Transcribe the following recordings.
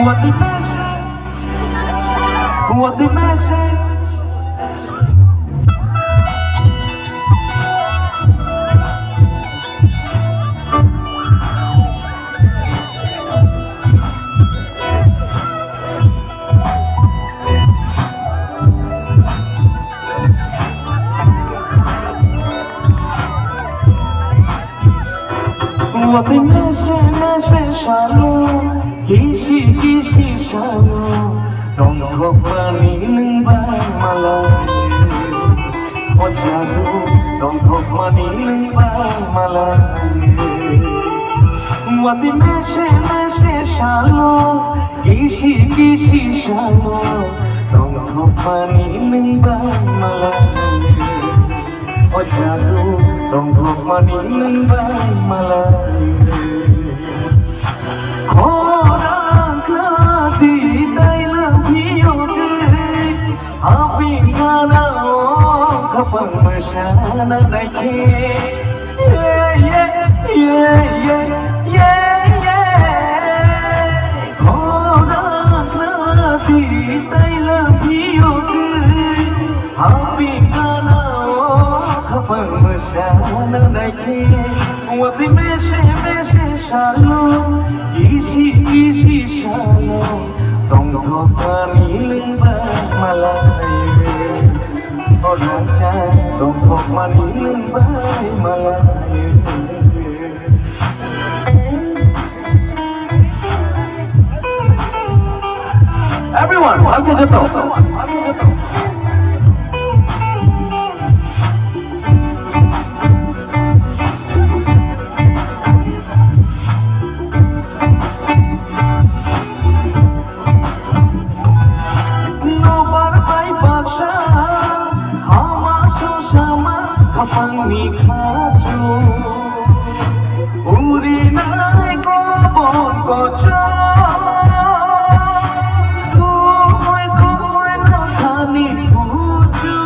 What the message? What the message? What the message shalom Kisi shalom Dong kopani neng bang malam Oh jatuh Dong kopani neng bang malam What the message shalom Kisi shalom Dong kopani neng bang malam Oh jatuh Dong kopani neng bang malam Orang kelati dalam hidup Api ngana kapang masyana naiki Orang kelati dalam hidup Api ngana kapang masyana naiki What the message shalom Kisi shalom Dong kopani neng bang malam Orang cah Dong kopani neng bang malam Everyone, aku jatuh Kapang nikaju Uri nai kobon koco Tumoy nakani puju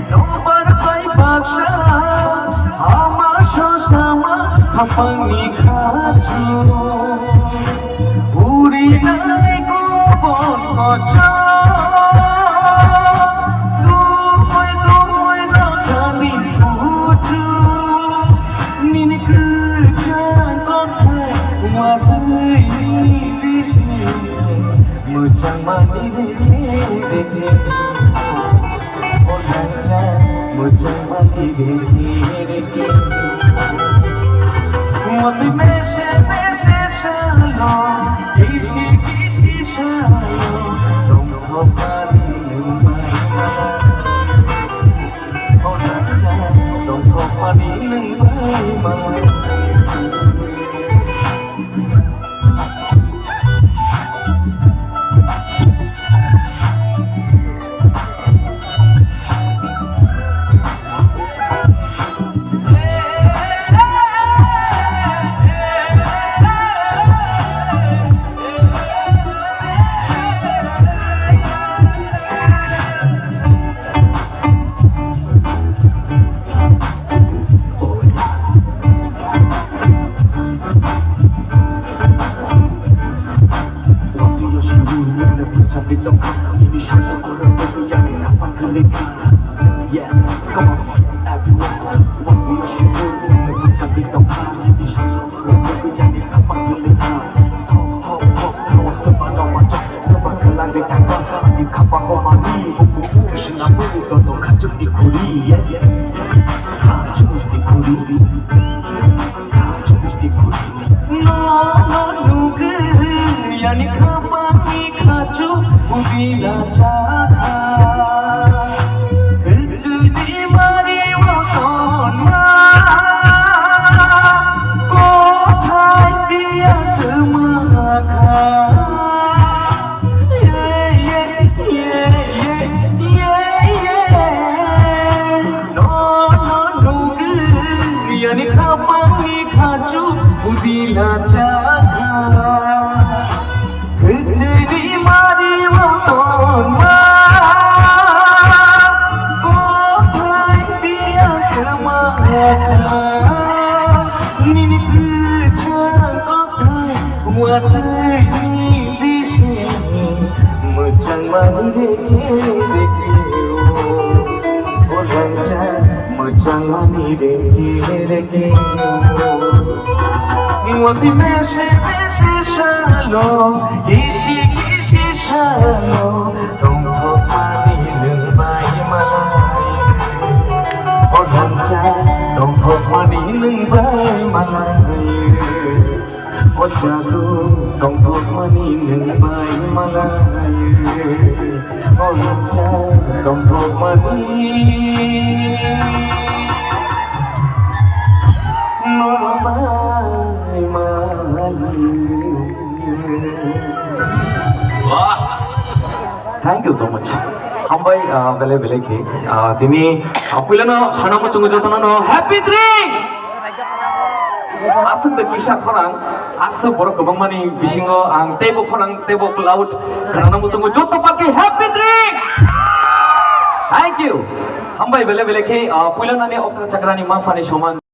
Nobar pai paksa Hama sosama Kapang nikaju Uri nai Koco Tumoy nakani puju Nini kerja kota Wadai visi Mujang mani deke Orang cah Mujang mani deke What the message shalom Kisi shalom Dong kopani neng bang malam Orang cah Dong kopani neng bang malam Ini semua orang berbiang apa kelihatan Yeah, come on, everyone Waktu yang syukur Mengucap di tempat Ini semua orang berbiang apa kelihatan Hop, kawan sepadan macam Sebab kelang di tangan Di kapal komani Buku senama Dono kacuk di kuri Kacuk di kuri Kacuk di kuri No, nuke Yani kapal ni kacuk Ubila jaga Kejudi mari wakon ma Kotai dia kemakan No nuge Yani kapang ni kacuk Ubila jaga Kejudi mari wakon ma Kotai dia kemakan Matay dishi Mujang mani reke O ranja Mujang mani reke Wati meshe shalo Kishi shalo Tungko mani nilbai malay O ranja Tungko mani nilbai malay O jago Tungko mani nilbai malay O ranja Tungko mani Nurmai malay Wah Thank you so much Hambai bele bele ki tini apilano chana mo chungu jotana no happy drink asuk de kisha khorang asuk borok gobang mani bisingo ang tebo khorang tebo cloud khana mo chungu joto paki happy drink thank you Hambai bele bele ki pilano ni okra chakrani ma fani soman